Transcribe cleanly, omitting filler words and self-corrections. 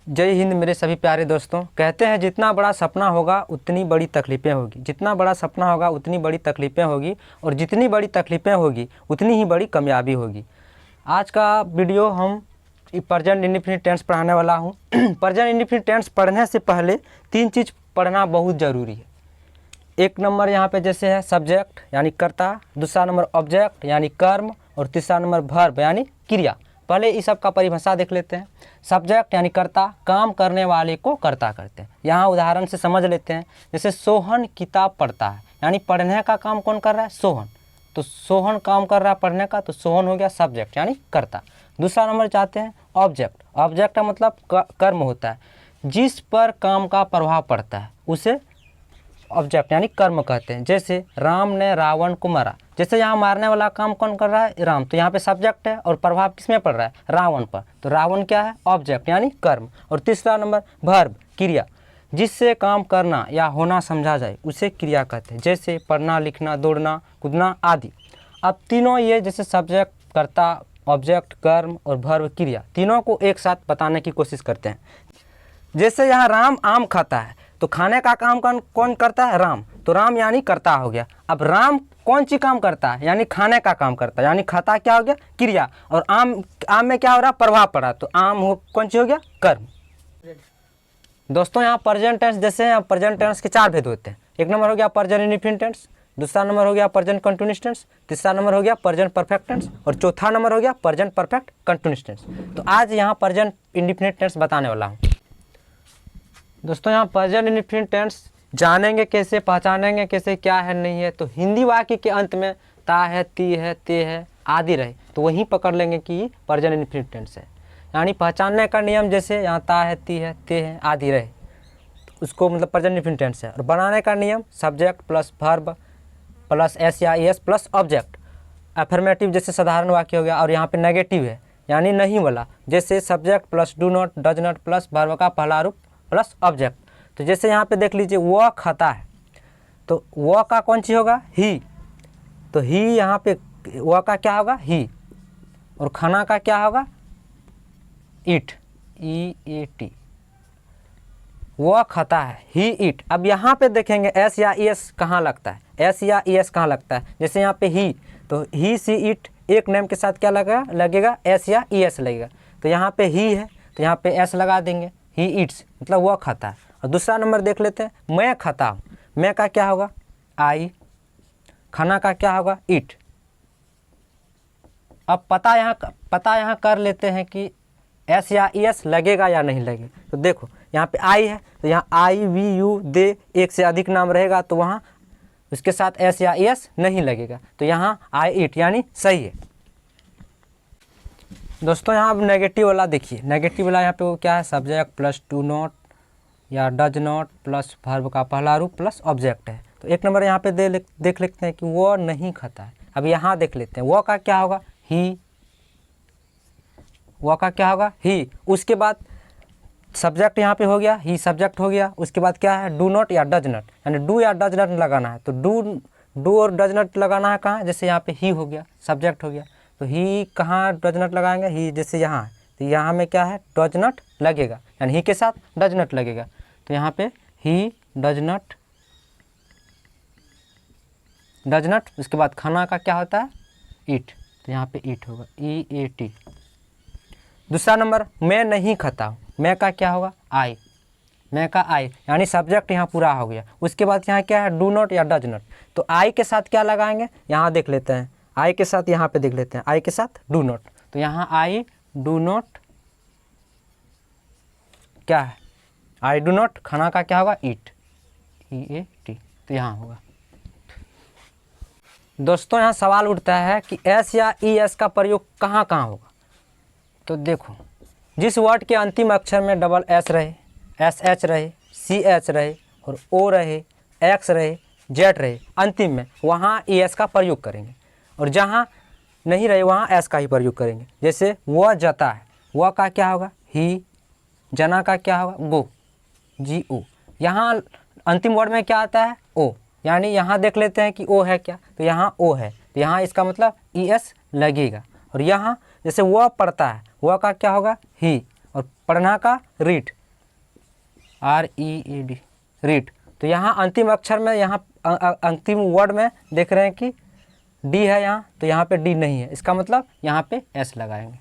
जय हिंद मेरे सभी प्यारे दोस्तों। कहते हैं जितना बड़ा सपना होगा उतनी बड़ी तकलीफ़ें होगी, जितना बड़ा सपना होगा उतनी बड़ी तकलीफ़ें होगी, और जितनी बड़ी तकलीफ़ें होगी उतनी ही बड़ी कामयाबी होगी। आज का वीडियो हम प्रेजेंट इंडेफिनिट टेंस पढ़ाने वाला हूँ। प्रेजेंट इंडेफिनिट टेंस पढ़ने से पहले 3 चीज़ पढ़ना बहुत ज़रूरी है। एक नंबर यहाँ पे जैसे है सब्जेक्ट यानी कर्ता, दूसरा नंबर ऑब्जेक्ट यानी कर्म, और तीसरा नंबर वर्ब यानी क्रिया। पहले इस सब का परिभाषा देख लेते हैं। सब्जेक्ट यानी कर्ता, काम करने वाले को कर्ता करते हैं। यहाँ उदाहरण से समझ लेते हैं। जैसे सोहन किताब पढ़ता है, यानी पढ़ने का काम कौन कर रहा है? सोहन। तो सोहन काम कर रहा है पढ़ने का, तो सोहन हो गया सब्जेक्ट यानी कर्ता। दूसरा नंबर चाहते हैं ऑब्जेक्ट। ऑब्जेक्ट का मतलब कर्म होता है, जिस पर काम का प्रभाव पड़ता है उसे ऑब्जेक्ट यानी कर्म कहते हैं। जैसे राम ने रावण को मारा, जैसे यहाँ मारने वाला काम कौन कर रहा है? राम। तो यहाँ पे सब्जेक्ट है और प्रभाव किसमें पड़ रहा है? रावण पर। तो रावण क्या है? ऑब्जेक्ट यानी कर्म। और तीसरा नंबर वर्ब क्रिया, जिससे काम करना या होना समझा जाए उसे क्रिया कहते हैं। जैसे पढ़ना, लिखना, दौड़ना, कूदना आदि। अब तीनों ये जैसे सब्जेक्ट, कर्ता, ऑब्जेक्ट, कर्म और वर्ब क्रिया, तीनों को एक साथ बताने की कोशिश करते हैं। जैसे यहाँ राम आम खाता है, तो खाने का काम कौन करता है? राम। तो राम यानी कर्ता हो गया। अब राम कौन सी काम करता है? यानी खाने का काम करता है, यानी खाता क्या हो गया? क्रिया। और आम में क्या हो रहा है? प्रभाव पड़ा, तो आम कौन सी हो गया? कर्म। दोस्तों यहाँ प्रेजेंट टेंस जैसे हैं, प्रेजेंट टेंस के 4 भेद होते हैं। एक नंबर हो गया प्रेजेंट इंडेफिनिट टेंस, दूसरा नंबर हो गया प्रेजेंट कंटीन्यूअस टेंस, तीसरा नंबर हो गया प्रेजेंट परफेक्ट टेंस, और चौथा नंबर हो गया प्रेजेंट परफेक्ट कंटीन्यूअस टेंस। तो आज यहाँ प्रेजेंट इंडेफिनिट टेंस बताने वाला हूँ। दोस्तों यहाँ प्रेजेंट इंडेफिनिट टेंस जानेंगे कैसे, पहचानेंगे कैसे, क्या है नहीं है। तो हिंदी वाक्य के अंत में ता है, ती है, ते है आदि रहे तो वहीं पकड़ लेंगे कि प्रेजेंट इंडेफिनिट टेंस है। यानी पहचानने का नियम जैसे यहाँ ता है, ती है, ते है आदि रहे तो उसको मतलब प्रेजेंट इंडेफिनिट टेंस है। और बनाने का नियम subject plus verb plus S या एस प्लस ऑब्जेक्ट। अफर्मेटिव जैसे साधारण वाक्य हो गया, और यहाँ पे नेगेटिव है यानी नहीं वाला, जैसे subject plus do not, does not plus verb का पहला रूप प्लस ऑब्जेक्ट। तो जैसे यहाँ पे देख लीजिए वह खाता है, तो वह का कौन सी होगा? ही। तो ही यहाँ पे वह का क्या होगा? ही। और खाना का क्या होगा? ईट, ई ए टी। वह खाता है, ही ईट। अब यहाँ पे देखेंगे एस या एस कहाँ लगता है? एस या एस कहाँ लगता है? जैसे यहाँ पे ही, तो ही सी ईट एक नेम के साथ क्या लगेगा? एस या एस लगेगा। तो यहाँ पे ही है तो यहाँ पे एस लगा देंगे, ही ईट्स मतलब वह खाता है। और दूसरा नंबर देख लेते हैं, मैं खाता हूँ। मैं का क्या होगा? आई। खाना का क्या होगा? ईट। अब पता यहाँ कर लेते हैं कि एस या एस लगेगा या नहीं लगेगा। तो देखो यहाँ पे आई है, तो यहाँ आई वी यू दे एक से अधिक नाम रहेगा तो वहाँ उसके साथ एस या एस नहीं लगेगा। तो यहाँ आई ईट यानी सही है। दोस्तों यहाँ अब नेगेटिव वाला देखिए। नेगेटिव वाला यहाँ पे वो क्या है? सब्जेक्ट प्लस डू नॉट या डज नॉट प्लस वर्ब का पहला रूप प्लस ऑब्जेक्ट है। तो एक नंबर यहाँ पे देख लेते हैं कि वो नहीं खाता है। अब यहाँ देख लेते हैं वो का क्या होगा? ही। वो का क्या होगा? ही। उसके बाद सब्जेक्ट यहाँ पे हो गया, ही सब्जेक्ट हो गया। उसके बाद क्या है? डू नॉट या डज नॉट, यानी डू या डज नॉट लगाना है। तो डू और डज नॉट लगाना है कहाँ? जैसे यहाँ पे ही हो गया, सब्जेक्ट हो गया। तो ही कहाँ डज नॉट लगाएंगे? ही जैसे यहाँ है तो यहाँ में क्या है? डज नॉट लगेगा, यानी ही के साथ डज नॉट लगेगा। तो यहाँ पे he does not, does not. उसके बाद खाना का क्या होता है? ईट। तो यहाँ पे ईट होगा, ई ए टी। दूसरा नंबर मैं नहीं खाता हूँ। मैं का क्या होगा? आई। मैं का आई, यानी सब्जेक्ट यहाँ पूरा हो गया। उसके बाद यहाँ क्या है? डू नॉट या डज नॉट। तो आई के साथ क्या लगाएंगे? यहाँ देख लेते हैं, आई के साथ यहाँ पे देख लेते हैं, आई के साथ डू नॉट। तो यहाँ आई डू नॉट क्या है? I do not. खाना का क्या होगा? ईट, ई ए टी। तो यहाँ होगा। दोस्तों यहाँ सवाल उठता है कि एस या ई एस का प्रयोग कहाँ कहाँ होगा? तो देखो, जिस वर्ड के अंतिम अक्षर में डबल एस रहे, एस एच रहे, सी एच रहे और ओ रहे, एक्स रहे, जेड रहे अंतिम में, वहाँ ई एस का प्रयोग करेंगे। और जहाँ नहीं रहे वहाँ एस का ही प्रयोग करेंगे। जैसे वह जाता है, वह का क्या होगा? ही। जना का क्या होगा? गो, जी ओ। यहाँ अंतिम वर्ड में क्या आता है? ओ, यानी यहाँ देख लेते हैं कि ओ है क्या? तो यहाँ ओ है, तो यहाँ इसका मतलब ई एस लगेगा। और यहाँ जैसे वह पढ़ता है, वह का क्या होगा? ही। और पढ़ना का रीड, READ, रीड। तो यहाँ अंतिम अक्षर में, यहाँ अंतिम वर्ड में देख रहे हैं कि डी है यहाँ, तो यहाँ पे डी नहीं है, इसका मतलब यहाँ पे एस लगाएंगे।